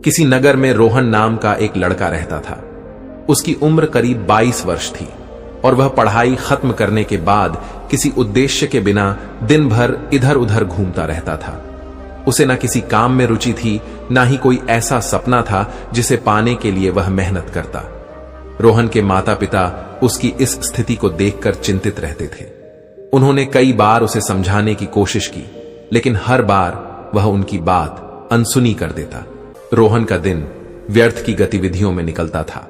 किसी नगर में रोहन नाम का एक लड़का रहता था। उसकी उम्र करीब 22 वर्ष थी और वह पढ़ाई खत्म करने के बाद किसी उद्देश्य के बिना दिन भर इधर उधर घूमता रहता था। उसे न किसी काम में रुचि थी, ना ही कोई ऐसा सपना था जिसे पाने के लिए वह मेहनत करता। रोहन के माता पिता उसकी इस स्थिति को देखकर चिंतित रहते थे। उन्होंने कई बार उसे समझाने की कोशिश की, लेकिन हर बार वह उनकी बात अनसुनी कर देता। रोहन का दिन व्यर्थ की गतिविधियों में निकलता था।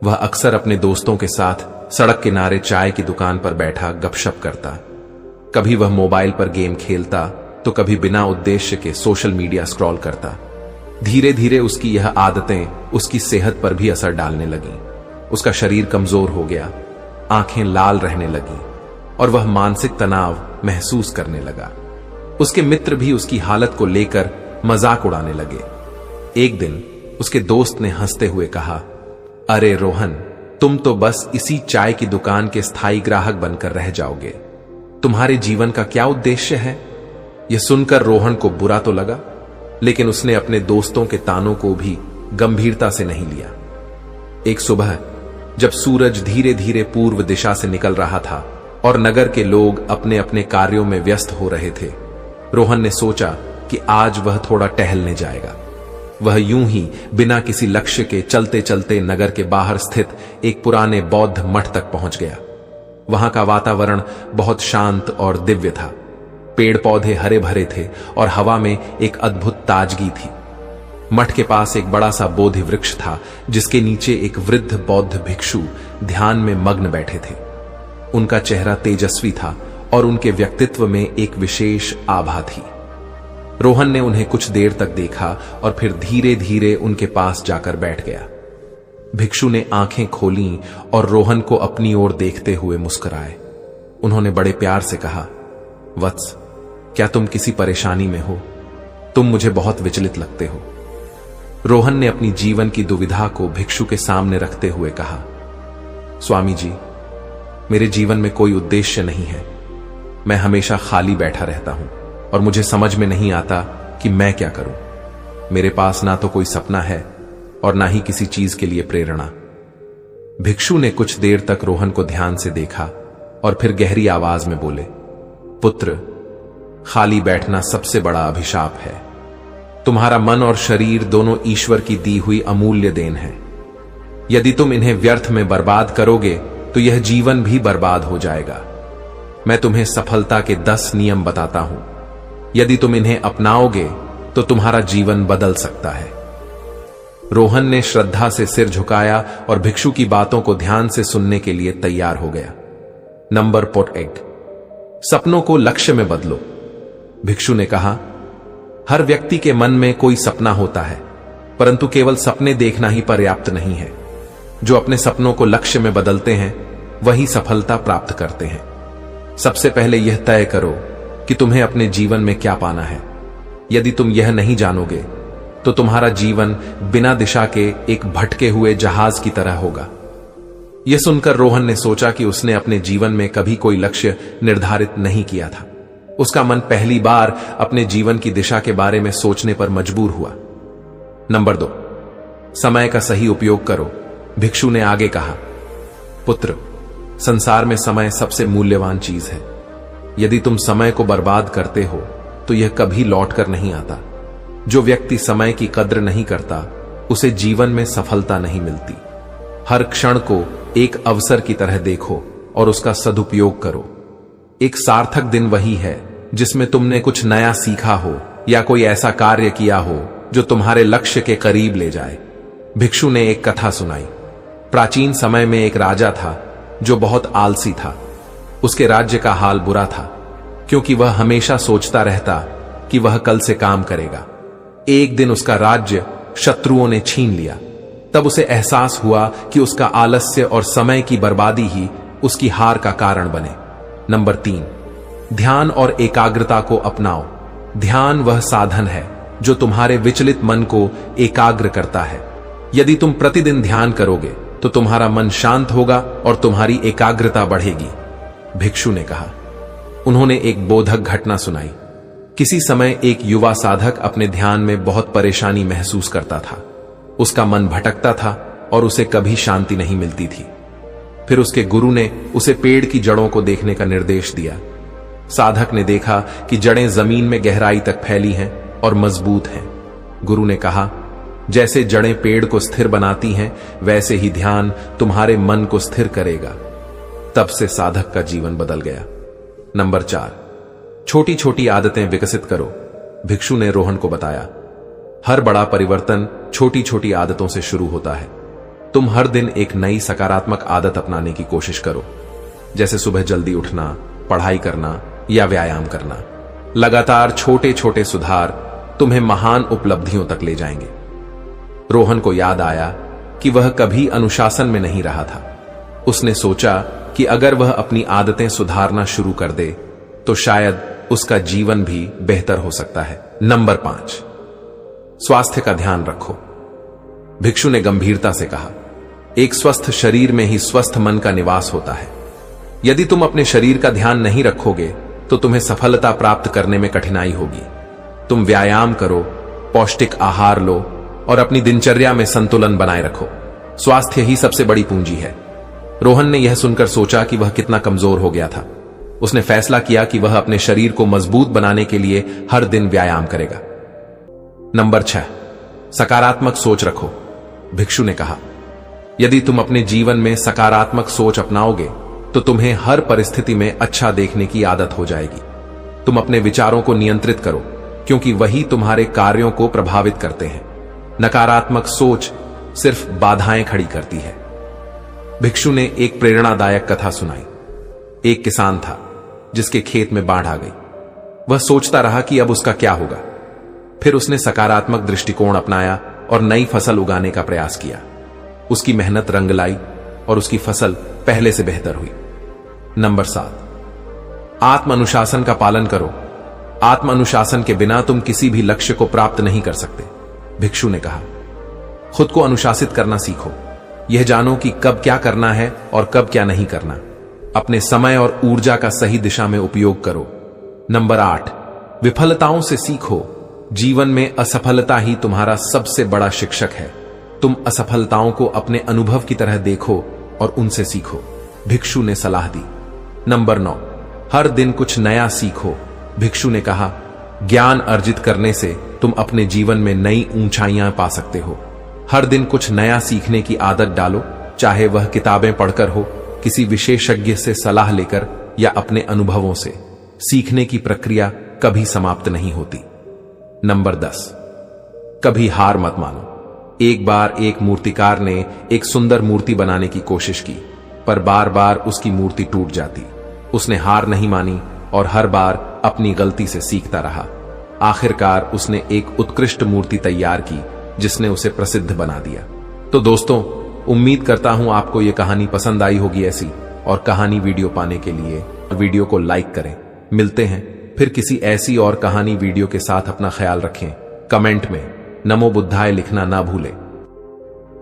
वह अक्सर अपने दोस्तों के साथ सड़क किनारे चाय की दुकान पर बैठा गपशप करता। कभी वह मोबाइल पर गेम खेलता तो कभी बिना उद्देश्य के सोशल मीडिया स्क्रॉल करता। धीरे धीरे उसकी यह आदतें उसकी सेहत पर भी असर डालने लगीं। उसका शरीर कमजोर हो गया, आंखें लाल रहने लगीं और वह मानसिक तनाव महसूस करने लगा। उसके मित्र भी उसकी हालत को लेकर मजाक उड़ाने लगे। एक दिन उसके दोस्त ने हंसते हुए कहा, अरे रोहन, तुम तो बस इसी चाय की दुकान के स्थायी ग्राहक बनकर रह जाओगे। तुम्हारे जीवन का क्या उद्देश्य है? यह सुनकर रोहन को बुरा तो लगा, लेकिन उसने अपने दोस्तों के तानों को भी गंभीरता से नहीं लिया। एक सुबह जब सूरज धीरे धीरे पूर्व दिशा से निकल रहा था और नगर के लोग अपने अपने कार्यों में व्यस्त हो रहे थे, रोहन ने सोचा कि आज वह थोड़ा टहलने जाएगा। वह यूं ही बिना किसी लक्ष्य के चलते चलते नगर के बाहर स्थित एक पुराने बौद्ध मठ तक पहुंच गया। वहां का वातावरण बहुत शांत और दिव्य था। पेड़ पौधे हरे भरे थे और हवा में एक अद्भुत ताजगी थी। मठ के पास एक बड़ा सा बोधि वृक्ष था, जिसके नीचे एक वृद्ध बौद्ध भिक्षु ध्यान में मग्न बैठे थे। उनका चेहरा तेजस्वी था और उनके व्यक्तित्व में एक विशेष आभा थी। रोहन ने उन्हें कुछ देर तक देखा और फिर धीरे धीरे उनके पास जाकर बैठ गया। भिक्षु ने आंखें खोलीं और रोहन को अपनी ओर देखते हुए मुस्कुराए। उन्होंने बड़े प्यार से कहा, वत्स, क्या तुम किसी परेशानी में हो? तुम मुझे बहुत विचलित लगते हो। रोहन ने अपनी जीवन की दुविधा को भिक्षु के सामने रखते हुए कहा, स्वामी जी, मेरे जीवन में कोई उद्देश्य नहीं है। मैं हमेशा खाली बैठा रहता हूं और मुझे समझ में नहीं आता कि मैं क्या करूं। मेरे पास ना तो कोई सपना है और ना ही किसी चीज के लिए प्रेरणा। भिक्षु ने कुछ देर तक रोहन को ध्यान से देखा और फिर गहरी आवाज में बोले, पुत्र, खाली बैठना सबसे बड़ा अभिशाप है। तुम्हारा मन और शरीर दोनों ईश्वर की दी हुई अमूल्य देन है। यदि तुम इन्हें व्यर्थ में बर्बाद करोगे तो यह जीवन भी बर्बाद हो जाएगा। मैं तुम्हें सफलता के 10 नियम बताता हूं। यदि तुम इन्हें अपनाओगे तो तुम्हारा जीवन बदल सकता है। रोहन ने श्रद्धा से सिर झुकाया और भिक्षु की बातों को ध्यान से सुनने के लिए तैयार हो गया। नंबर 8, सपनों को लक्ष्य में बदलो। भिक्षु ने कहा, हर व्यक्ति के मन में कोई सपना होता है, परंतु केवल सपने देखना ही पर्याप्त नहीं है। जो अपने सपनों को लक्ष्य में बदलते हैं वही सफलता प्राप्त करते हैं। सबसे पहले यह तय करो कि तुम्हें अपने जीवन में क्या पाना है। यदि तुम यह नहीं जानोगे तो तुम्हारा जीवन बिना दिशा के एक भटके हुए जहाज की तरह होगा। यह सुनकर रोहन ने सोचा कि उसने अपने जीवन में कभी कोई लक्ष्य निर्धारित नहीं किया था। उसका मन पहली बार अपने जीवन की दिशा के बारे में सोचने पर मजबूर हुआ। नंबर 2, समय का सही उपयोग करो। भिक्षु ने आगे कहा, पुत्र, संसार में समय सबसे मूल्यवान चीज है। यदि तुम समय को बर्बाद करते हो तो यह कभी लौट कर नहीं आता। जो व्यक्ति समय की कद्र नहीं करता उसे जीवन में सफलता नहीं मिलती। हर क्षण को एक अवसर की तरह देखो और उसका सदुपयोग करो। एक सार्थक दिन वही है जिसमें तुमने कुछ नया सीखा हो या कोई ऐसा कार्य किया हो जो तुम्हारे लक्ष्य के करीब ले जाए। भिक्षु ने एक कथा सुनाई। प्राचीन समय में एक राजा था जो बहुत आलसी था। उसके राज्य का हाल बुरा था क्योंकि वह हमेशा सोचता रहता कि वह कल से काम करेगा। एक दिन उसका राज्य शत्रुओं ने छीन लिया। तब उसे एहसास हुआ कि उसका आलस्य और समय की बर्बादी ही उसकी हार का कारण बने। नंबर 3, ध्यान और एकाग्रता को अपनाओ। ध्यान वह साधन है जो तुम्हारे विचलित मन को एकाग्र करता है। यदि तुम प्रतिदिन ध्यान करोगे तो तुम्हारा मन शांत होगा और तुम्हारी एकाग्रता बढ़ेगी। भिक्षु ने कहा। उन्होंने एक बोधक घटना सुनाई। किसी समय एक युवा साधक अपने ध्यान में बहुत परेशानी महसूस करता था। उसका मन भटकता था और उसे कभी शांति नहीं मिलती थी। फिर उसके गुरु ने उसे पेड़ की जड़ों को देखने का निर्देश दिया। साधक ने देखा कि जड़ें जमीन में गहराई तक फैली हैं और मजबूत हैं। गुरु ने कहा, जैसे जड़ें पेड़ को स्थिर बनाती हैं, वैसे ही ध्यान तुम्हारे मन को स्थिर करेगा। तब से साधक का जीवन बदल गया। नंबर 4, छोटी छोटी आदतें विकसित करो। भिक्षु ने रोहन को बताया, हर बड़ा परिवर्तन छोटी छोटी आदतों से शुरू होता है। तुम हर दिन एक नई सकारात्मक आदत अपनाने की कोशिश करो, जैसे सुबह जल्दी उठना, पढ़ाई करना या व्यायाम करना। लगातार छोटे छोटे सुधार तुम्हें महान उपलब्धियों तक ले जाएंगे। रोहन को याद आया कि वह कभी अनुशासन में नहीं रहा था। उसने सोचा कि अगर वह अपनी आदतें सुधारना शुरू कर दे तो शायद उसका जीवन भी बेहतर हो सकता है। नंबर 5, स्वास्थ्य का ध्यान रखो। भिक्षु ने गंभीरता से कहा, एक स्वस्थ शरीर में ही स्वस्थ मन का निवास होता है। यदि तुम अपने शरीर का ध्यान नहीं रखोगे तो तुम्हें सफलता प्राप्त करने में कठिनाई होगी। तुम व्यायाम करो, पौष्टिक आहार लो और अपनी दिनचर्या में संतुलन बनाए रखो। स्वास्थ्य ही सबसे बड़ी पूंजी है। रोहन ने यह सुनकर सोचा कि वह कितना कमजोर हो गया था। उसने फैसला किया कि वह अपने शरीर को मजबूत बनाने के लिए हर दिन व्यायाम करेगा। नंबर 6, सकारात्मक सोच रखो। भिक्षु ने कहा, यदि तुम अपने जीवन में सकारात्मक सोच अपनाओगे तो तुम्हें हर परिस्थिति में अच्छा देखने की आदत हो जाएगी। तुम अपने विचारों को नियंत्रित करो, क्योंकि वही तुम्हारे कार्यों को प्रभावित करते हैं। नकारात्मक सोच सिर्फ बाधाएं खड़ी करती है। भिक्षु ने एक प्रेरणादायक कथा सुनाई। एक किसान था जिसके खेत में बाढ़ आ गई। वह सोचता रहा कि अब उसका क्या होगा। फिर उसने सकारात्मक दृष्टिकोण अपनाया और नई फसल उगाने का प्रयास किया। उसकी मेहनत रंग लाई और उसकी फसल पहले से बेहतर हुई। नंबर 7, आत्म अनुशासन का पालन करो। आत्म अनुशासन के बिना तुम किसी भी लक्ष्य को प्राप्त नहीं कर सकते। भिक्षु ने कहा, खुद को अनुशासित करना सीखो। यह जानो कि कब क्या करना है और कब क्या नहीं करना। अपने समय और ऊर्जा का सही दिशा में उपयोग करो। नंबर 8, विफलताओं से सीखो। जीवन में असफलता ही तुम्हारा सबसे बड़ा शिक्षक है। तुम असफलताओं को अपने अनुभव की तरह देखो और उनसे सीखो। भिक्षु ने सलाह दी। नंबर 9, हर दिन कुछ नया सीखो। भिक्षु ने कहा, ज्ञान अर्जित करने से तुम अपने जीवन में नई ऊंचाइयां पा सकते हो। हर दिन कुछ नया सीखने की आदत डालो, चाहे वह किताबें पढ़कर हो, किसी विशेषज्ञ से सलाह लेकर या अपने अनुभवों से। सीखने की प्रक्रिया कभी समाप्त नहीं होती। नंबर 10, कभी हार मत मानो। एक बार एक मूर्तिकार ने एक सुंदर मूर्ति बनाने की कोशिश की, पर बार बार उसकी मूर्ति टूट जाती। उसने हार नहीं मानी और हर बार अपनी गलती से सीखता रहा। आखिरकार उसने एक उत्कृष्ट मूर्ति तैयार की जिसने उसे प्रसिद्ध बना दिया। तो दोस्तों, उम्मीद करता हूं आपको यह कहानी पसंद आई होगी ऐसी, और कहानी वीडियो पाने के लिए वीडियो को लाइक करें। मिलते हैं फिर किसी ऐसी और कहानी वीडियो के साथ। अपना ख्याल रखें। कमेंट में नमो बुद्धाय लिखना ना भूलें।